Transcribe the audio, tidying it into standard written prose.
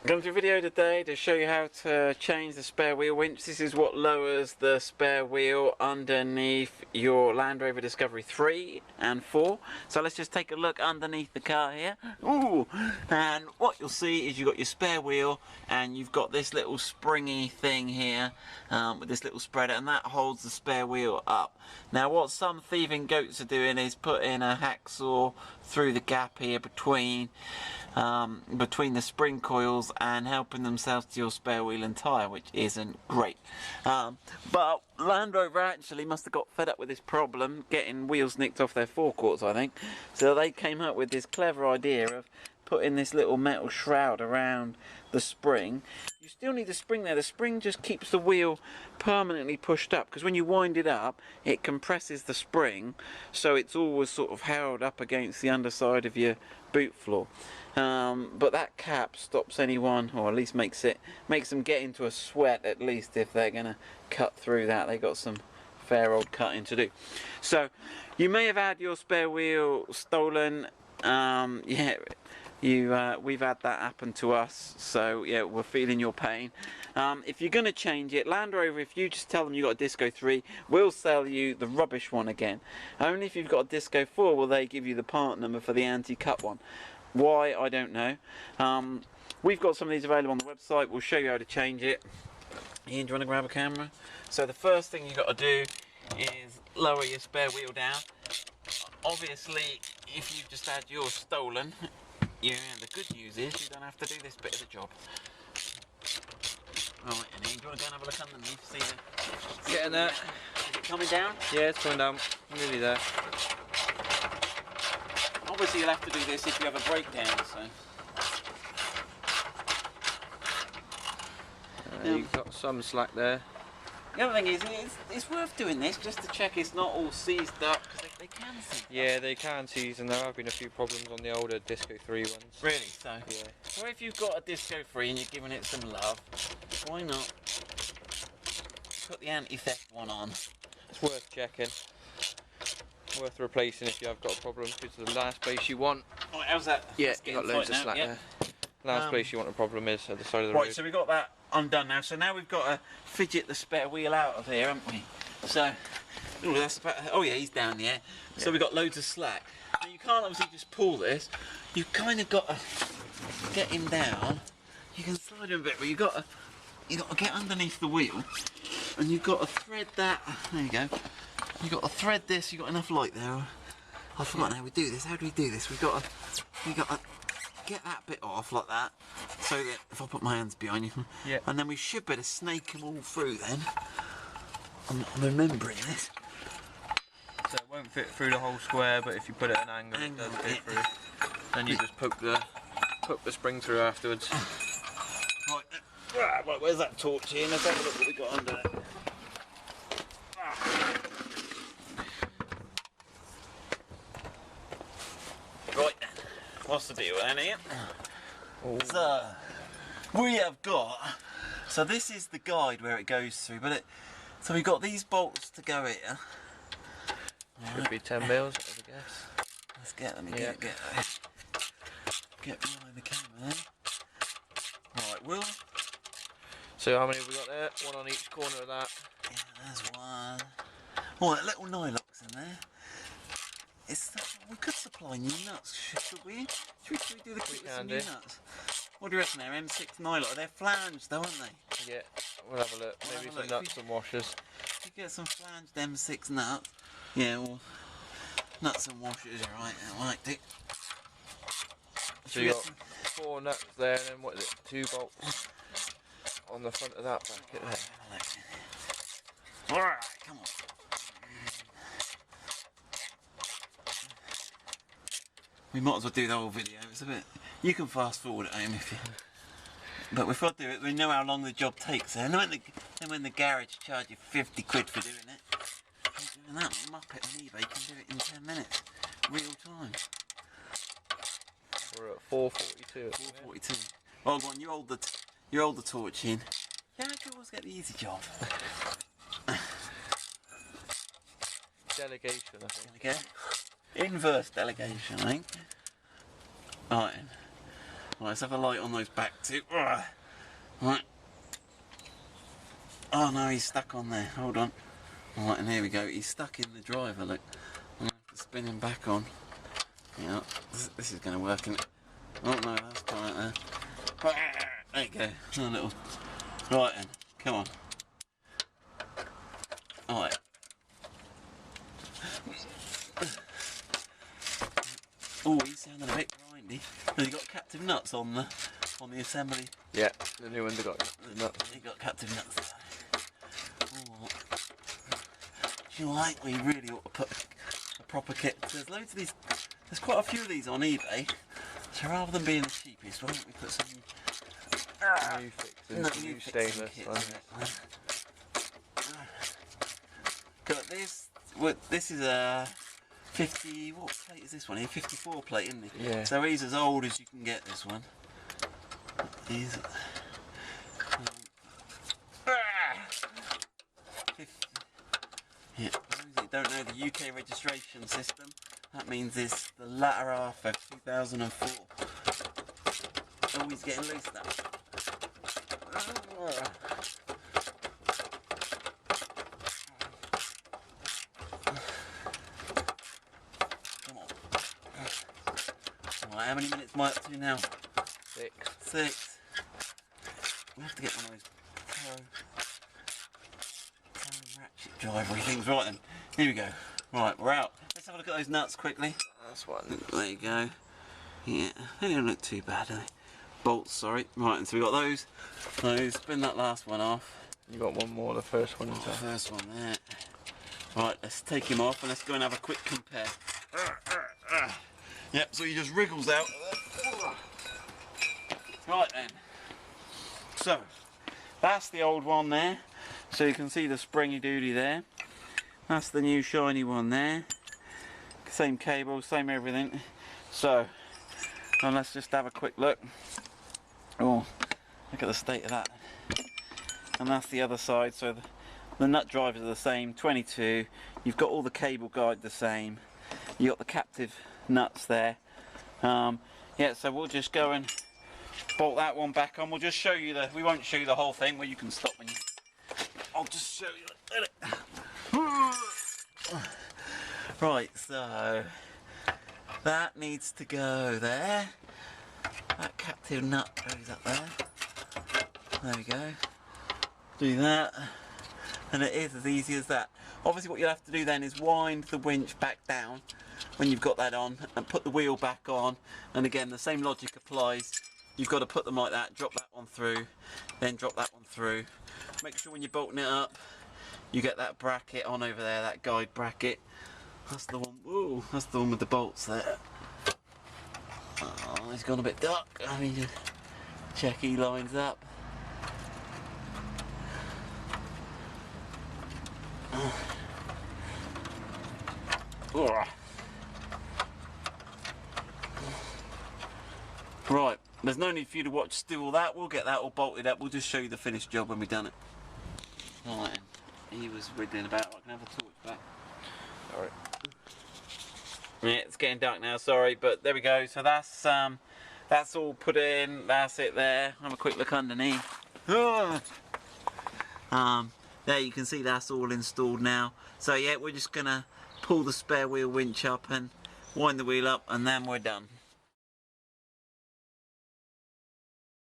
Come to a video today to show you how to change the spare wheel winch. This is what lowers the spare wheel underneath your Land Rover Discovery 3 and 4. So let's just take a look underneath the car here. Ooh! And what you'll see is you've got your spare wheel and you've got this little springy thing here with this little spreader, and that holds the spare wheel up. Now what some thieving goats are doing is putting a hacksaw through the gap here between the spring coils and helping themselves to your spare wheel and tyre, which isn't great. But Land Rover actually must have got fed up with this problem, getting wheels nicked off their forecourts, I think. So they came up with this clever idea of putting this little metal shroud around the spring. You still need the spring there. The spring just keeps the wheel permanently pushed up, because when you wind it up, it compresses the spring, so it's always sort of held up against the underside of your boot floor. But that cap stops anyone, or at least makes them get into a sweat, at least if they're gonna cut through that. They got some fair old cutting to do. So you may have had your spare wheel stolen. Yeah, we've had that happen to us, so yeah, we're feeling your pain. If you're going to change it, Land Rover, if you just tell them you've got a Disco 3, we'll sell you the rubbish one again. Only if you've got a Disco 4 will they give you the part number for the anti-cut one. Why, I don't know. We've got some of these available on the website. We'll show you how to change it. Ian, do you want to grab a camera? So the first thing you've got to do is lower your spare wheel down. Obviously, if you've just had yours stolen, yeah, the good news is you don't have to do this bit of the job. Right, and Ian, do you want to go and have a look underneath? See Getting there. Is it coming down? Yeah, it's coming down. I'm nearly there. Obviously, you'll have to do this if you have a breakdown. So. You've got some slack there. The other thing is, it's worth doing this just to check it's not all seized up, because they can seize. Yeah, they can seize, and there have been a few problems on the older Disco 3 ones. Really? So? Yeah. So if you've got a Disco 3 and you're giving it some love, why not put the anti-theft one on? It's worth checking. Worth replacing if you have got a problem, because the last place you want... Right, how's that? Yeah, you've got loads of slack there. Last place you want a problem is at the side of the road. Right, so we've got that undone now. So now we've got to fidget the spare wheel out of here, haven't we? So, ooh, that's about, oh yeah, he's down there. So we've got loads of slack. Now you can't obviously just pull this. You've kind of got to get him down. You can slide him a bit, but you've got to get underneath the wheel, and you've got to thread that. There you go. You've got to thread this. You've got enough light there. I've forgotten how we do this. How do we do this? We've got to get that bit off like that, so that if I put my hands behind you, yeah, and then we should better snake them all through then. I'm remembering this. So it won't fit through the whole square, but if you put it at an angle, it does fit through. Then you just poke the spring through afterwards. Right, where's that torch here? Let's have a look what we got under there. Right then, what's the deal then, Ian? Oh. So, we have got, so this is the guide where it goes through, but so we've got these bolts to go here. Should be 10 mils, I would guess. Let's get behind the camera then. Right, Will. So how many have we got there? One on each corner of that. Yeah, there's one. Oh, that little nylock's in there. We could supply new nuts, should we? Should we do the kit with some new nuts? What do you reckon there? M6 nylock. They're flanged though, aren't they? Yeah, we'll have a look. Maybe some nuts and washers. If you get some flanged M6 nuts. Yeah, well, nuts and washers, you're right. I like it. So you got 4 nuts there, and then what is it? 2 bolts on the front of that bracket there. Alright, come on. We might as well do the whole video. It's a bit. You can fast forward at home if you. But if I do it, we know how long the job takes. And when the garage charge you 50 quid for doing it, doing that muppet on eBay can do it in 10 minutes, real time. We're at 4:42. 4:42. Oh, go on, you hold the torch in. Yeah, I can always get the easy job. Delegation, I think. Okay. Inverse delegation, I think. Right. let's have a light on those back two. Right. Oh no, he's stuck on there. Hold on. Right, and here we go. He's stuck in the driver. Look, I'm gonna have to spin him back on. Yeah, this is going to work. Isn't it? Oh no, that's right there. There you go. A little. Right then, come on. Alright. Oh, he's sounding a bit grindy. Has he got captive nuts on the assembly? Yeah, the new ones have got nuts. He got captive nuts. Oh. Do you like? We really ought to put a proper kit. There's loads of these. There's quite a few of these on eBay. So rather than being the cheapest, why don't we put some new fixings, new stainless ones. Got this. This is a 50. What plate is this one here? 54 plate, isn't it? Yeah. So he's as old as you can get. This one. He's. 50. Yeah. For those that don't know the UK registration system, that means it's the latter half of 2004. Always getting loose now. Come on. Right, how many minutes am I up to now? 6. We have to get one of those pro ratchet drivery things. Right then, here we go. Right, we're out. Let's have a look at those nuts quickly. That's one. There you go. Yeah, they don't look too bad, do they? Bolts, sorry. Right, and so we got those. Spin that last one off. You got one more, the first one. The first one there. Right, let's take him off and let's go and have a quick compare. Yep, so he just wriggles out. Right then. So, that's the old one there. So you can see the springy doody there. That's the new shiny one there. Same cable, same everything. So, now let's just have a quick look. Oh, look at the state of that. And that's the other side. So the nut drivers are the same, 22. You've got all the cable guide the same. You got the captive nuts there. Yeah, so we'll just go and bolt that one back on. We'll just show you we won't show you the whole thing. Well, you can stop when you. I'll just show you. Right, so that needs to go there. That captive nut goes up there. There we go. Do that, and it is as easy as that. Obviously what you'll have to do then is wind the winch back down when you've got that on and put the wheel back on, and again the same logic applies. You've got to put them like that, drop that one through, then drop that one through. Make sure when you're bolting it up you get that bracket on over there, that guide bracket. That's the one. Ooh, that's the one with the bolts there. Oh, he's gone a bit dark. I mean, just check he lines up. Right, there's no need for you to watch do all that. We'll get that all bolted up. We'll just show you the finished job when we've done it. Right, he was wriggling about. I can have a torch back. Alright. Yeah, it's getting dark now, sorry, but there we go. So that's all put in. That's it there. Have a quick look underneath. There you can see that's all installed now. So yeah, we're just gonna pull the spare wheel winch up and wind the wheel up, and then we're done.